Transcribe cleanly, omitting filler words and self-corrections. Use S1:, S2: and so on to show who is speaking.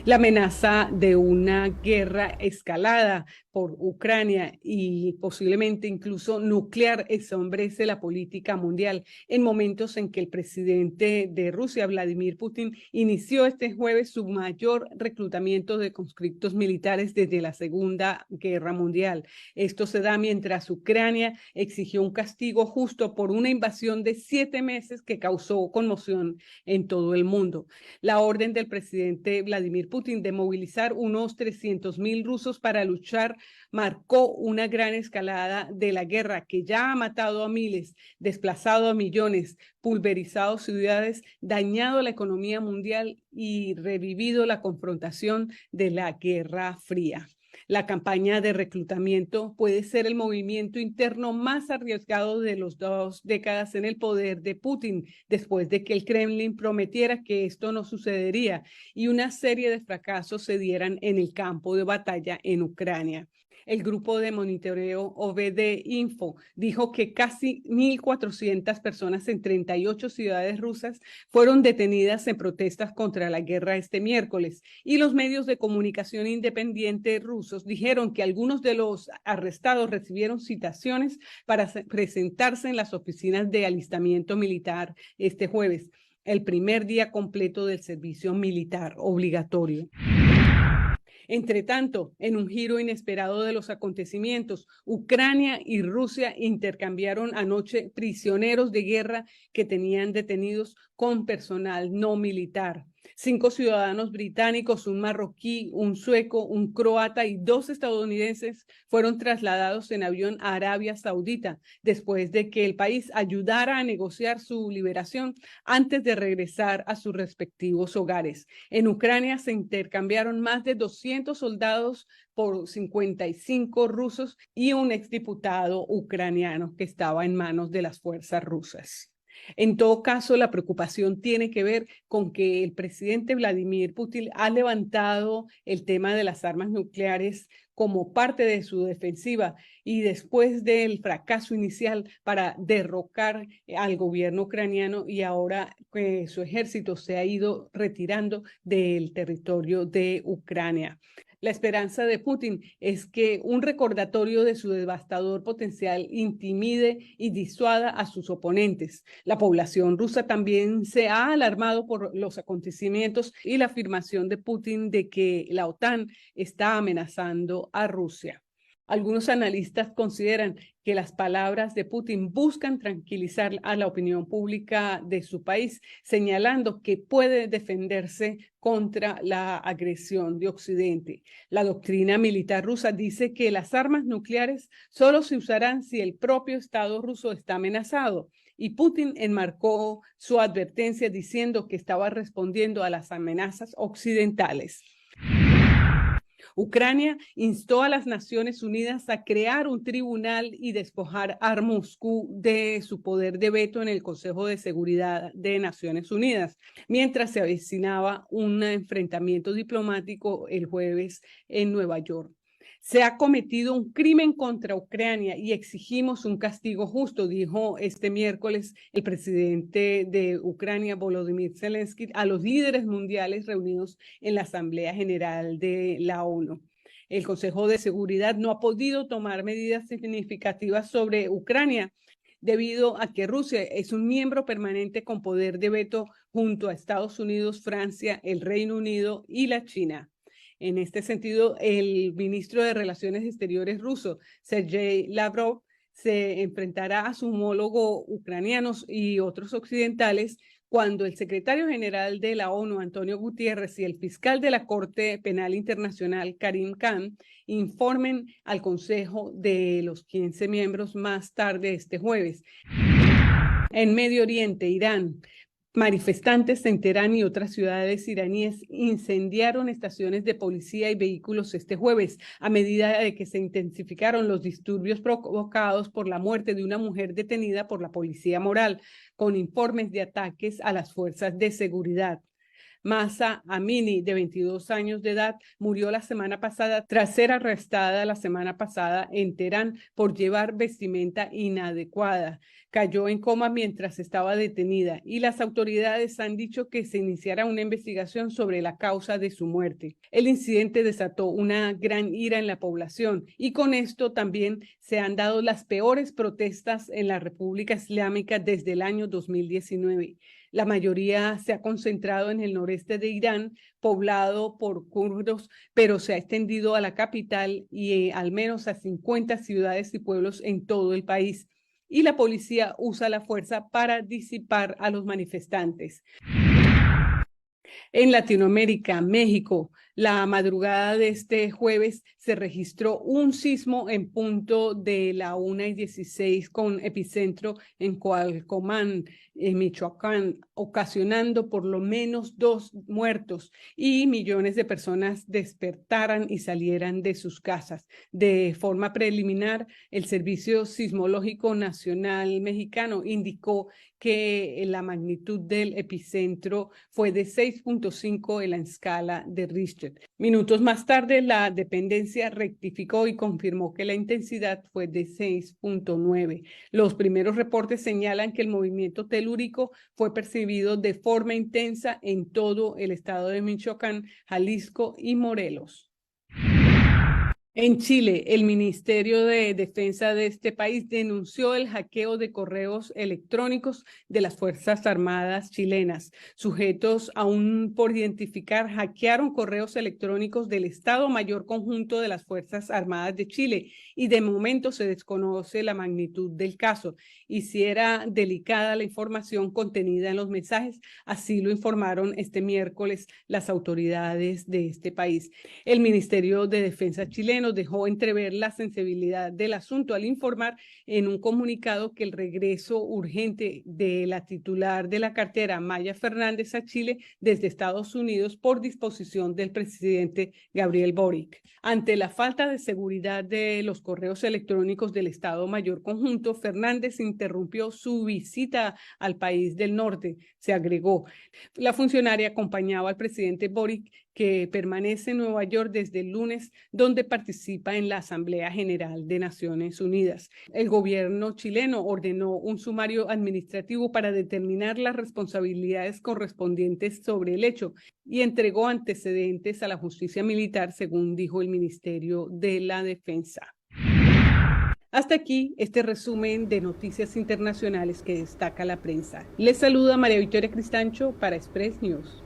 S1: La amenaza de una guerra escalada por Ucrania y posiblemente incluso nuclear ensombrece la política mundial en momentos en que el presidente de Rusia, Vladimir Putin, inició este jueves su mayor reclutamiento de conscriptos militares desde la Segunda Guerra Mundial. Esto se da mientras Ucrania exigió un castigo justo por una invasión de 7 meses que causó conmoción en todo el mundo. La orden del presidente Vladimir Putin de movilizar unos 300.000 rusos para luchar marcó una gran escalada de la guerra que ya ha matado a miles, desplazado a millones, pulverizado ciudades, dañado la economía mundial y revivido la confrontación de la Guerra Fría. La campaña de reclutamiento puede ser el movimiento interno más arriesgado de las 2 décadas en el poder de Putin, después de que el Kremlin prometiera que esto no sucedería y una serie de fracasos se dieran en el campo de batalla en Ucrania. El grupo de monitoreo OVD Info dijo que casi 1.400 personas en 38 ciudades rusas fueron detenidas en protestas contra la guerra este miércoles y los medios de comunicación independientes rusos dijeron que algunos de los arrestados recibieron citaciones para presentarse en las oficinas de alistamiento militar este jueves, el primer día completo del servicio militar obligatorio. Entre tanto, en un giro inesperado de los acontecimientos, Ucrania y Rusia intercambiaron anoche prisioneros de guerra que tenían detenidos con personal no militar. 5 ciudadanos británicos, un marroquí, un sueco, un croata y 2 estadounidenses fueron trasladados en avión a Arabia Saudita después de que el país ayudara a negociar su liberación antes de regresar a sus respectivos hogares. En Ucrania se intercambiaron más de 200 soldados por 55 rusos y un exdiputado ucraniano que estaba en manos de las fuerzas rusas. En todo caso, la preocupación tiene que ver con que el presidente Vladimir Putin ha levantado el tema de las armas nucleares como parte de su defensiva y después del fracaso inicial para derrocar al gobierno ucraniano y ahora que su ejército se ha ido retirando del territorio de Ucrania. La esperanza de Putin es que un recordatorio de su devastador potencial intimide y disuada a sus oponentes. La población rusa también se ha alarmado por los acontecimientos y la afirmación de Putin de que la OTAN está amenazando a Rusia. Algunos analistas consideran que las palabras de Putin buscan tranquilizar a la opinión pública de su país, señalando que puede defenderse contra la agresión de Occidente. La doctrina militar rusa dice que las armas nucleares solo se usarán si el propio Estado ruso está amenazado. Y Putin enmarcó su advertencia diciendo que estaba respondiendo a las amenazas occidentales. Ucrania instó a las Naciones Unidas a crear un tribunal y despojar a Moscú de su poder de veto en el Consejo de Seguridad de Naciones Unidas, mientras se avecinaba un enfrentamiento diplomático el jueves en Nueva York. Se ha cometido un crimen contra Ucrania y exigimos un castigo justo, dijo este miércoles el presidente de Ucrania, Volodymyr Zelensky, a los líderes mundiales reunidos en la Asamblea General de la ONU. El Consejo de Seguridad no ha podido tomar medidas significativas sobre Ucrania debido a que Rusia es un miembro permanente con poder de veto junto a Estados Unidos, Francia, el Reino Unido y la China. En este sentido, el ministro de Relaciones Exteriores ruso, Sergei Lavrov, se enfrentará a su homólogo ucranianos y otros occidentales cuando el secretario general de la ONU, Antonio Guterres, y el fiscal de la Corte Penal Internacional, Karim Khan, informen al Consejo de los 15 miembros más tarde este jueves. En Medio Oriente, Irán, manifestantes en Teherán y otras ciudades iraníes incendiaron estaciones de policía y vehículos este jueves, a medida de que se intensificaron los disturbios provocados por la muerte de una mujer detenida por la policía moral, con informes de ataques a las fuerzas de seguridad. Mahsa Amini, de 22 años de edad, murió la semana pasada tras ser arrestada la semana pasada en Teherán por llevar vestimenta inadecuada. cayó en coma mientras estaba detenida y las autoridades han dicho que se iniciará una investigación sobre la causa de su muerte. El incidente desató una gran ira en la población y con esto también se han dado las peores protestas en la República Islámica desde el año 2019. La mayoría se ha concentrado en el noreste de Irán, poblado por kurdos, pero se ha extendido a la capital y al menos a 50 ciudades y pueblos en todo el país. Y la policía usa la fuerza para disipar a los manifestantes. En Latinoamérica, México, la madrugada de este jueves se registró un sismo en punto de la 1:16 con epicentro en Cualcomán, en Michoacán, ocasionando por lo menos 2 muertos y millones de personas despertaran y salieran de sus casas. De forma preliminar, el Servicio Sismológico Nacional Mexicano indicó que la magnitud del epicentro fue de 6.5 en la escala de Richter. Minutos más tarde, la dependencia rectificó y confirmó que la intensidad fue de 6.9. Los primeros reportes señalan que el movimiento telúrico fue percibido de forma intensa en todo el estado de Michoacán, Jalisco y Morelos. En Chile, el Ministerio de Defensa de este país denunció el hackeo de correos electrónicos de las Fuerzas Armadas chilenas. Sujetos aún por identificar hackearon correos electrónicos del Estado Mayor Conjunto de las Fuerzas Armadas de Chile y de momento se desconoce la magnitud del caso y si era delicada la información contenida en los mensajes. Así lo informaron este miércoles las autoridades de este país. El Ministerio de Defensa chileno dejó entrever la sensibilidad del asunto al informar en un comunicado que el regreso urgente de la titular de la cartera, Maya Fernández, a Chile desde Estados Unidos por disposición del presidente Gabriel Boric. Ante la falta de seguridad de los correos electrónicos del Estado Mayor Conjunto, Fernández interrumpió su visita al país del norte, se agregó. La funcionaria acompañaba al presidente Boric, que permanece en Nueva York desde el lunes, donde participa en la Asamblea General de Naciones Unidas. El gobierno chileno ordenó un sumario administrativo para determinar las responsabilidades correspondientes sobre el hecho y entregó antecedentes a la justicia militar, según dijo el Ministerio de la Defensa. Hasta aquí este resumen de noticias internacionales que destaca la prensa. Les saluda María Victoria Cristancho para Express News.